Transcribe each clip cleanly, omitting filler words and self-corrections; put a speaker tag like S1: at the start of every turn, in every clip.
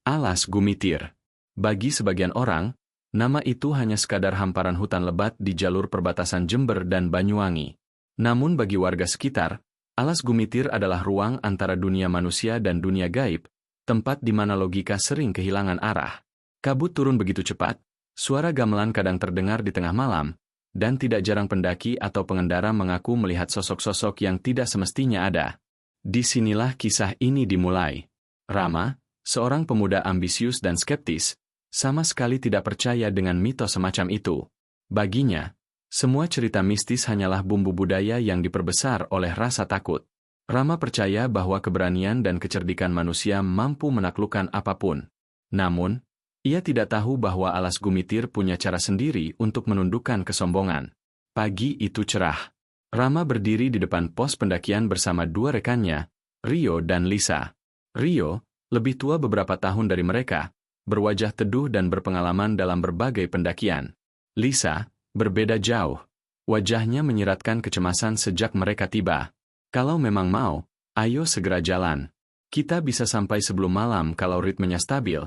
S1: Alas Gumitir. Bagi sebagian orang, nama itu hanya sekadar hamparan hutan lebat di jalur perbatasan Jember dan Banyuwangi. Namun bagi warga sekitar, Alas Gumitir adalah ruang antara dunia manusia dan dunia gaib, tempat di mana logika sering kehilangan arah. Kabut turun begitu cepat, suara gamelan kadang terdengar di tengah malam, dan tidak jarang pendaki atau pengendara mengaku melihat sosok-sosok yang tidak semestinya ada. Disinilah kisah ini dimulai. Rama, seorang pemuda ambisius dan skeptis, sama sekali tidak percaya dengan mitos semacam itu. Baginya, semua cerita mistis hanyalah bumbu budaya yang diperbesar oleh rasa takut. Rama percaya bahwa keberanian dan kecerdikan manusia mampu menaklukkan apapun. Namun, ia tidak tahu bahwa Alas Gumitir punya cara sendiri untuk menundukkan kesombongan. Pagi itu cerah. Rama berdiri di depan pos pendakian bersama dua rekannya, Rio dan Lisa. Rio, lebih tua beberapa tahun dari mereka, berwajah teduh dan berpengalaman dalam berbagai pendakian. Lisa, berbeda jauh. Wajahnya menyiratkan kecemasan sejak mereka tiba. Kalau memang mau, ayo segera jalan. Kita bisa sampai sebelum malam kalau ritmenya stabil,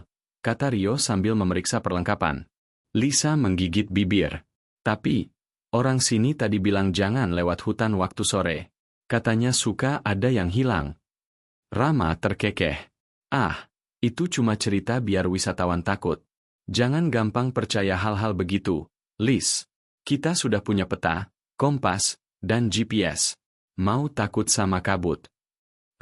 S1: kata Rio sambil memeriksa perlengkapan. Lisa menggigit bibir. Tapi, orang sini tadi bilang jangan lewat hutan waktu sore. Katanya suka ada yang hilang. Rama terkekeh. Ah, itu cuma cerita biar wisatawan takut. Jangan gampang percaya hal-hal begitu, Liz. Kita sudah punya peta, kompas, dan GPS. Mau takut sama kabut?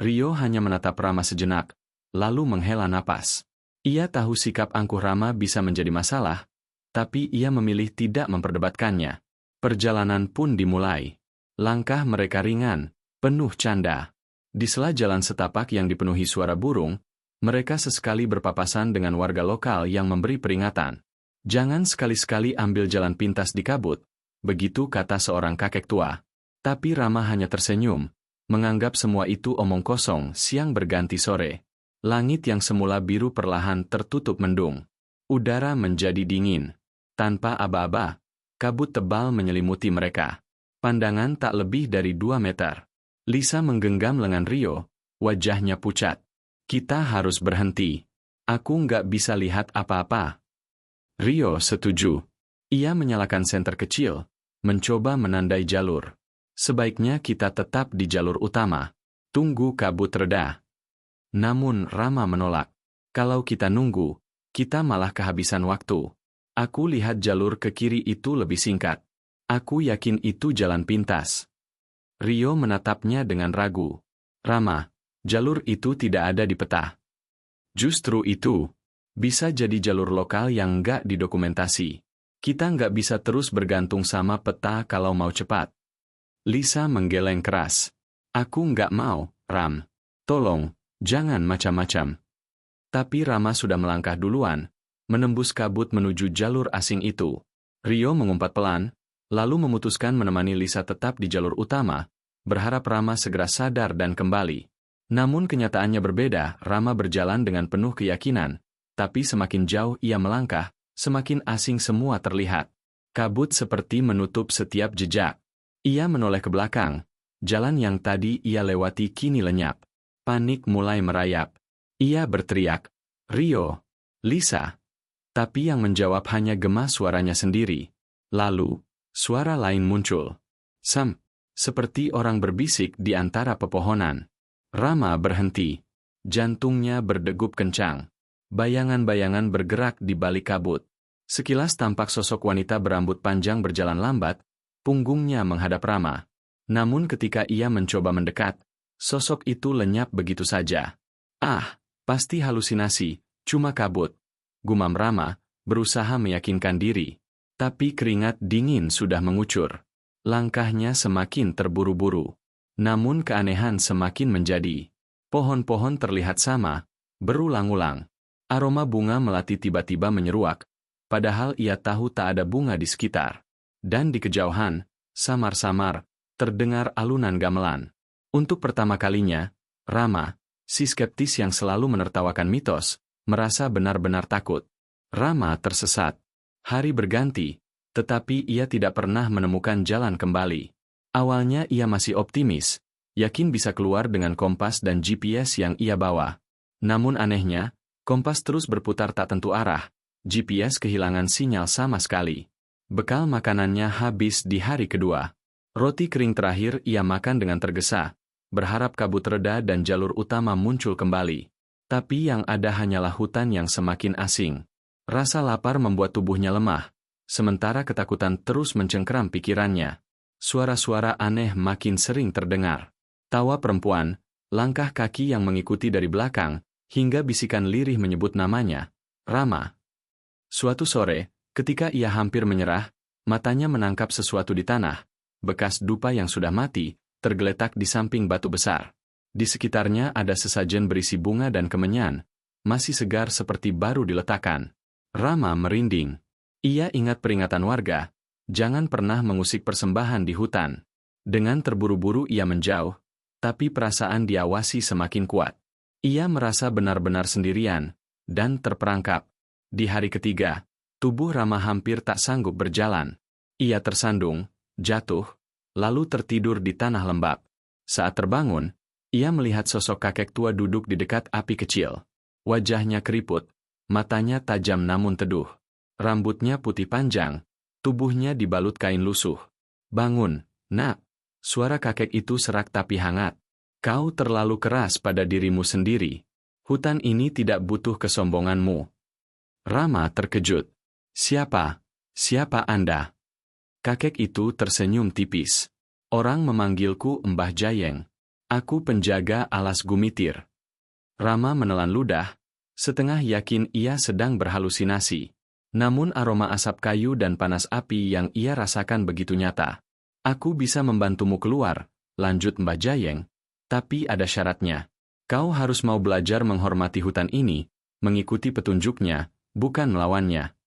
S1: Rio hanya menatap Rama sejenak, lalu menghela napas. Ia tahu sikap angkuh Rama bisa menjadi masalah, tapi ia memilih tidak memperdebatkannya. Perjalanan pun dimulai. Langkah mereka ringan, penuh canda. Di sela jalan setapak yang dipenuhi suara burung, mereka sesekali berpapasan dengan warga lokal yang memberi peringatan. Jangan sekali-sekali ambil jalan pintas di kabut, begitu kata seorang kakek tua. Tapi Rama hanya tersenyum, menganggap semua itu omong kosong. Siang berganti sore. Langit yang semula biru perlahan tertutup mendung. Udara menjadi dingin. Tanpa aba-aba, kabut tebal menyelimuti mereka. Pandangan tak lebih dari 2 meter. Lisa menggenggam lengan Rio, wajahnya pucat. Kita harus berhenti. Aku nggak bisa lihat apa-apa. Rio setuju. Ia menyalakan senter kecil, mencoba menandai jalur. Sebaiknya kita tetap di jalur utama. Tunggu kabut reda. Namun Rama menolak. Kalau kita nunggu, kita malah kehabisan waktu. Aku lihat jalur ke kiri itu lebih singkat. Aku yakin itu jalan pintas. Rio menatapnya dengan ragu. Rama, jalur itu tidak ada di peta. Justru itu, bisa jadi jalur lokal yang nggak didokumentasi. Kita nggak bisa terus bergantung sama peta kalau mau cepat. Lisa menggeleng keras. Aku nggak mau, Ram. Tolong, jangan macam-macam. Tapi Rama sudah melangkah duluan, menembus kabut menuju jalur asing itu. Rio mengumpat pelan, lalu memutuskan menemani Lisa tetap di jalur utama, berharap Rama segera sadar dan kembali. Namun kenyataannya berbeda. Rama berjalan dengan penuh keyakinan, tapi semakin jauh ia melangkah, semakin asing semua terlihat. Kabut seperti menutup setiap jejak. Ia menoleh ke belakang. Jalan yang tadi ia lewati kini lenyap. Panik mulai merayap. Ia berteriak, Rio, Lisa. Tapi yang menjawab hanya gema suaranya sendiri. Lalu, suara lain muncul. Sam, seperti orang berbisik di antara pepohonan. Rama berhenti. Jantungnya berdegup kencang. Bayangan-bayangan bergerak di balik kabut. Sekilas tampak sosok wanita berambut panjang berjalan lambat, punggungnya menghadap Rama. Namun ketika ia mencoba mendekat, sosok itu lenyap begitu saja. Ah, pasti halusinasi, cuma kabut. Gumam Rama, berusaha meyakinkan diri. Tapi keringat dingin sudah mengucur. Langkahnya semakin terburu-buru. Namun keanehan semakin menjadi. Pohon-pohon terlihat sama, berulang-ulang. Aroma bunga melati tiba-tiba menyeruak, padahal ia tahu tak ada bunga di sekitar. Dan di kejauhan, samar-samar, terdengar alunan gamelan. Untuk pertama kalinya, Rama, si skeptis yang selalu menertawakan mitos, merasa benar-benar takut. Rama tersesat. Hari berganti, tetapi ia tidak pernah menemukan jalan kembali. Awalnya ia masih optimis, yakin bisa keluar dengan kompas dan GPS yang ia bawa. Namun anehnya, Kompas terus berputar tak tentu arah, GPS kehilangan sinyal sama sekali. Bekal makanannya habis di hari kedua. Roti kering terakhir ia makan dengan tergesa, berharap kabut reda dan jalur utama muncul kembali. Tapi yang ada hanyalah hutan yang semakin asing. Rasa lapar membuat tubuhnya lemah, sementara ketakutan terus mencengkeram pikirannya. Suara-suara aneh makin sering terdengar. Tawa perempuan, langkah kaki yang mengikuti dari belakang, hingga bisikan lirih menyebut namanya, Rama. Suatu sore, ketika ia hampir menyerah, matanya menangkap sesuatu di tanah, bekas dupa yang sudah mati, tergeletak di samping batu besar. Di sekitarnya ada sesajen berisi bunga dan kemenyan, masih segar seperti baru diletakkan. Rama merinding. Ia ingat peringatan warga, jangan pernah mengusik persembahan di hutan. Dengan terburu-buru ia menjauh, tapi perasaan diawasi semakin kuat. Ia merasa benar-benar sendirian, dan terperangkap. Di hari ketiga, tubuh Rama hampir tak sanggup berjalan. Ia tersandung, jatuh, lalu tertidur di tanah lembab. Saat terbangun, ia melihat sosok kakek tua duduk di dekat api kecil. Wajahnya keriput, matanya tajam namun teduh. Rambutnya putih panjang, tubuhnya dibalut kain lusuh. "Bangun, nak." Suara kakek itu serak tapi hangat. "Kau terlalu keras pada dirimu sendiri. Hutan ini tidak butuh kesombonganmu." Rama terkejut. "Siapa? Siapa Anda?" Kakek itu tersenyum tipis. "Orang memanggilku Mbah Jayeng. Aku penjaga alas Gumitir." Rama menelan ludah, setengah yakin ia sedang berhalusinasi. Namun aroma asap kayu dan panas api yang ia rasakan begitu nyata. "Aku bisa membantumu keluar," lanjut Mbah Jayeng, "tapi ada syaratnya. Kau harus mau belajar menghormati hutan ini, mengikuti petunjuknya, bukan melawannya."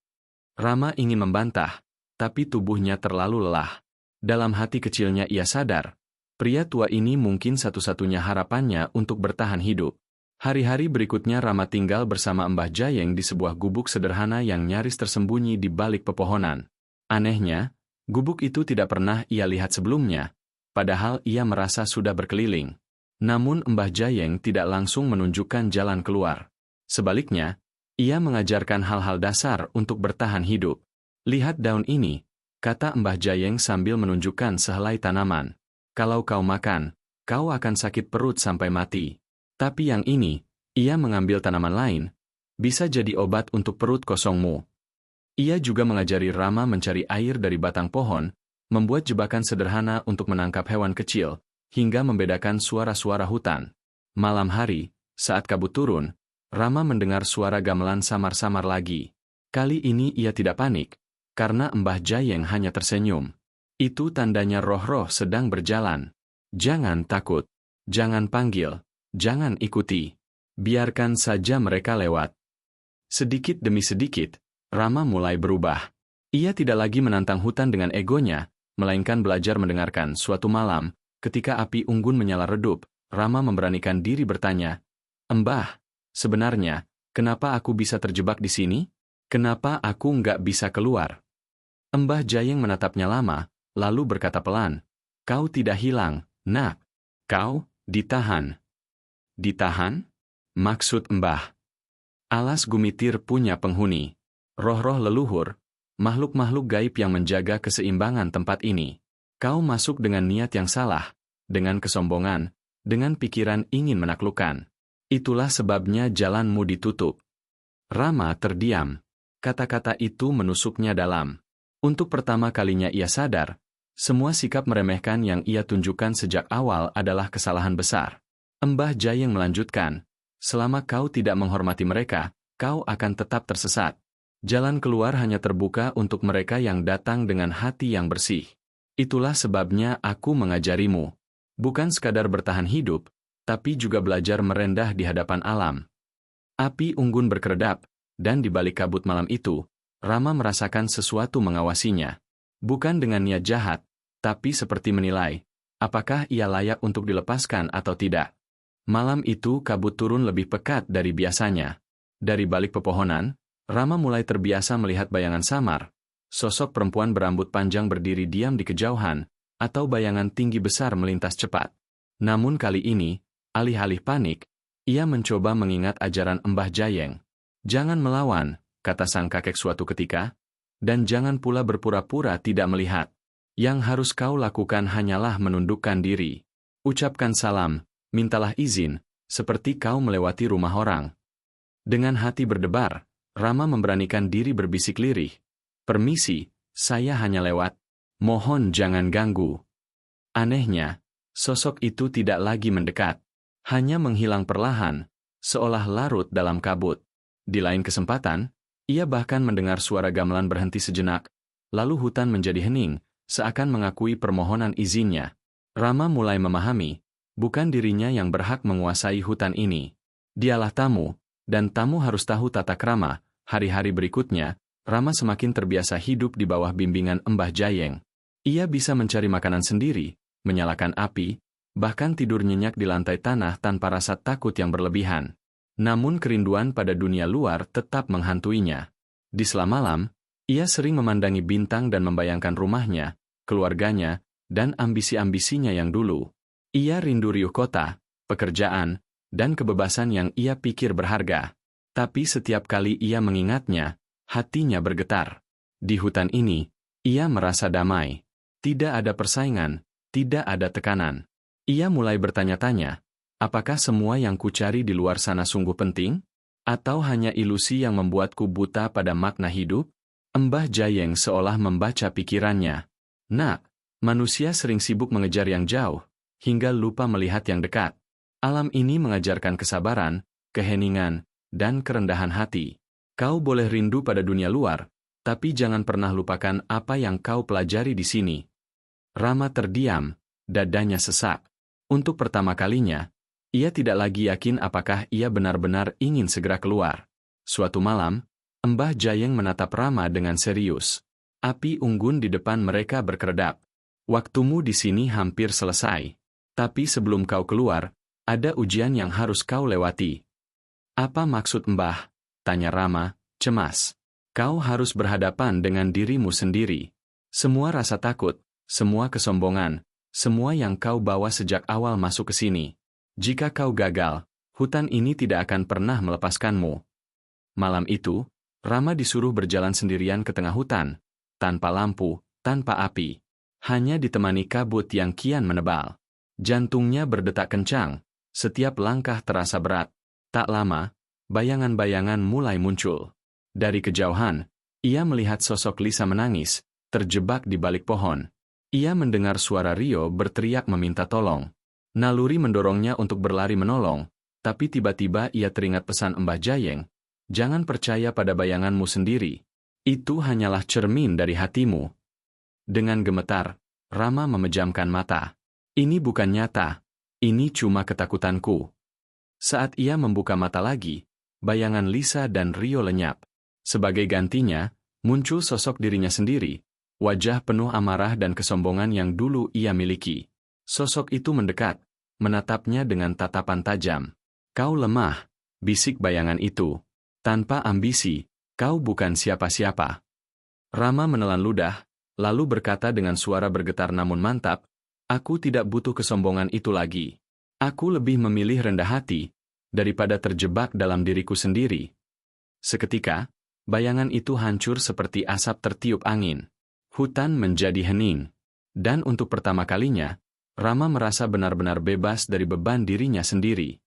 S1: Rama ingin membantah, tapi tubuhnya terlalu lelah. Dalam hati kecilnya ia sadar, pria tua ini mungkin satu-satunya harapannya untuk bertahan hidup. Hari-hari berikutnya Rama tinggal bersama Mbah Jayeng di sebuah gubuk sederhana yang nyaris tersembunyi di balik pepohonan. Anehnya, gubuk itu tidak pernah ia lihat sebelumnya, padahal ia merasa sudah berkeliling. Namun Mbah Jayeng tidak langsung menunjukkan jalan keluar. Sebaliknya, ia mengajarkan hal-hal dasar untuk bertahan hidup. "Lihat daun ini," kata Mbah Jayeng sambil menunjukkan sehelai tanaman. "Kalau kau makan, kau akan sakit perut sampai mati. Tapi yang ini," ia mengambil tanaman lain, "bisa jadi obat untuk perut kosongmu." Ia juga mengajari Rama mencari air dari batang pohon, membuat jebakan sederhana untuk menangkap hewan kecil, hingga membedakan suara-suara hutan. Malam hari, saat kabut turun, Rama mendengar suara gamelan samar-samar lagi. Kali ini ia tidak panik, karena Mbah Jayeng hanya tersenyum. Itu tandanya roh-roh sedang berjalan. "Jangan takut. Jangan panggil. Jangan ikuti. Biarkan saja mereka lewat." Sedikit demi sedikit, Rama mulai berubah. Ia tidak lagi menantang hutan dengan egonya, melainkan belajar mendengarkan. Suatu malam, ketika api unggun menyala redup, Rama memberanikan diri bertanya, "Mbah, sebenarnya, kenapa aku bisa terjebak di sini? Kenapa aku nggak bisa keluar?" Mbah Jayeng menatapnya lama, lalu berkata pelan, "Kau tidak hilang, nak. Kau ditahan." "Ditahan? Maksud Mbah?" "Alas Gumitir punya penghuni. Roh-roh leluhur, makhluk-makhluk gaib yang menjaga keseimbangan tempat ini. Kau masuk dengan niat yang salah, dengan kesombongan, dengan pikiran ingin menaklukkan. Itulah sebabnya jalanmu ditutup." Rama terdiam. Kata-kata itu menusuknya dalam. Untuk pertama kalinya ia sadar, semua sikap meremehkan yang ia tunjukkan sejak awal adalah kesalahan besar. Mbah Jayeng melanjutkan, "Selama kau tidak menghormati mereka, kau akan tetap tersesat. Jalan keluar hanya terbuka untuk mereka yang datang dengan hati yang bersih. Itulah sebabnya aku mengajarimu. Bukan sekadar bertahan hidup, tapi juga belajar merendah di hadapan alam." Api unggun berkeredap, dan di balik kabut malam itu, Rama merasakan sesuatu mengawasinya. Bukan dengan niat jahat, tapi seperti menilai, apakah ia layak untuk dilepaskan atau tidak. Malam itu kabut turun lebih pekat dari biasanya. Dari balik pepohonan, Rama mulai terbiasa melihat bayangan samar, sosok perempuan berambut panjang berdiri diam di kejauhan, atau bayangan tinggi besar melintas cepat. Namun kali ini, alih-alih panik, ia mencoba mengingat ajaran Mbah Jayeng. Jangan melawan, kata sang kakek suatu ketika, dan jangan pula berpura-pura tidak melihat. Yang harus kau lakukan hanyalah menundukkan diri. Ucapkan salam, mintalah izin, seperti kau melewati rumah orang. Dengan hati berdebar, Rama memberanikan diri berbisik lirih. Permisi, saya hanya lewat. Mohon jangan ganggu. Anehnya, sosok itu tidak lagi mendekat. Hanya menghilang perlahan, seolah larut dalam kabut. Di lain kesempatan, ia bahkan mendengar suara gamelan berhenti sejenak, lalu hutan menjadi hening, seakan mengakui permohonan izinnya. Rama mulai memahami, bukan dirinya yang berhak menguasai hutan ini. Dialah tamu, dan tamu harus tahu tata krama. Hari-hari berikutnya, Rama semakin terbiasa hidup di bawah bimbingan Mbah Jayeng. Ia bisa mencari makanan sendiri, menyalakan api, bahkan tidur nyenyak di lantai tanah tanpa rasa takut yang berlebihan. Namun kerinduan pada dunia luar tetap menghantuinya. Di sela malam, ia sering memandangi bintang dan membayangkan rumahnya, keluarganya, dan ambisi-ambisinya yang dulu. Ia rindu riuh kota, pekerjaan, dan kebebasan yang ia pikir berharga. Tapi setiap kali ia mengingatnya, hatinya bergetar. Di hutan ini, ia merasa damai. Tidak ada persaingan, tidak ada tekanan. Ia mulai bertanya-tanya, apakah semua yang kucari di luar sana sungguh penting? Atau hanya ilusi yang membuatku buta pada makna hidup? Mbah Jayeng seolah membaca pikirannya. Nak, manusia sering sibuk mengejar yang jauh, hingga lupa melihat yang dekat. Alam ini mengajarkan kesabaran, keheningan, dan kerendahan hati. Kau boleh rindu pada dunia luar, tapi jangan pernah lupakan apa yang kau pelajari di sini. Rama terdiam, dadanya sesak. Untuk pertama kalinya, ia tidak lagi yakin apakah ia benar-benar ingin segera keluar. Suatu malam, Mbah Jayeng menatap Rama dengan serius. Api unggun di depan mereka berkeredap. Waktumu di sini hampir selesai. Tapi sebelum kau keluar, ada ujian yang harus kau lewati. Apa maksud Mbah? Tanya Rama, cemas. Kau harus berhadapan dengan dirimu sendiri. Semua rasa takut, semua kesombongan, semua yang kau bawa sejak awal masuk ke sini. Jika kau gagal, hutan ini tidak akan pernah melepaskanmu. Malam itu, Rama disuruh berjalan sendirian ke tengah hutan, tanpa lampu, tanpa api. Hanya ditemani kabut yang kian menebal. Jantungnya berdetak kencang, setiap langkah terasa berat. Tak lama, bayangan-bayangan mulai muncul. Dari kejauhan, ia melihat sosok Lisa menangis, terjebak di balik pohon. Ia mendengar suara Rio berteriak meminta tolong. Naluri mendorongnya untuk berlari menolong, tapi tiba-tiba ia teringat pesan Mbah Jayeng, jangan percaya pada bayanganmu sendiri. Itu hanyalah cermin dari hatimu. Dengan gemetar, Rama memejamkan mata. Ini bukan nyata, ini cuma ketakutanku. Saat ia membuka mata lagi, bayangan Lisa dan Rio lenyap. Sebagai gantinya, muncul sosok dirinya sendiri, wajah penuh amarah dan kesombongan yang dulu ia miliki. Sosok itu mendekat, menatapnya dengan tatapan tajam. Kau lemah, bisik bayangan itu. Tanpa ambisi, kau bukan siapa-siapa. Rama menelan ludah, lalu berkata dengan suara bergetar namun mantap, aku tidak butuh kesombongan itu lagi. Aku lebih memilih rendah hati, daripada terjebak dalam diriku sendiri. Seketika, bayangan itu hancur seperti asap tertiup angin. Hutan menjadi hening. Dan untuk pertama kalinya, Rama merasa benar-benar bebas dari beban dirinya sendiri.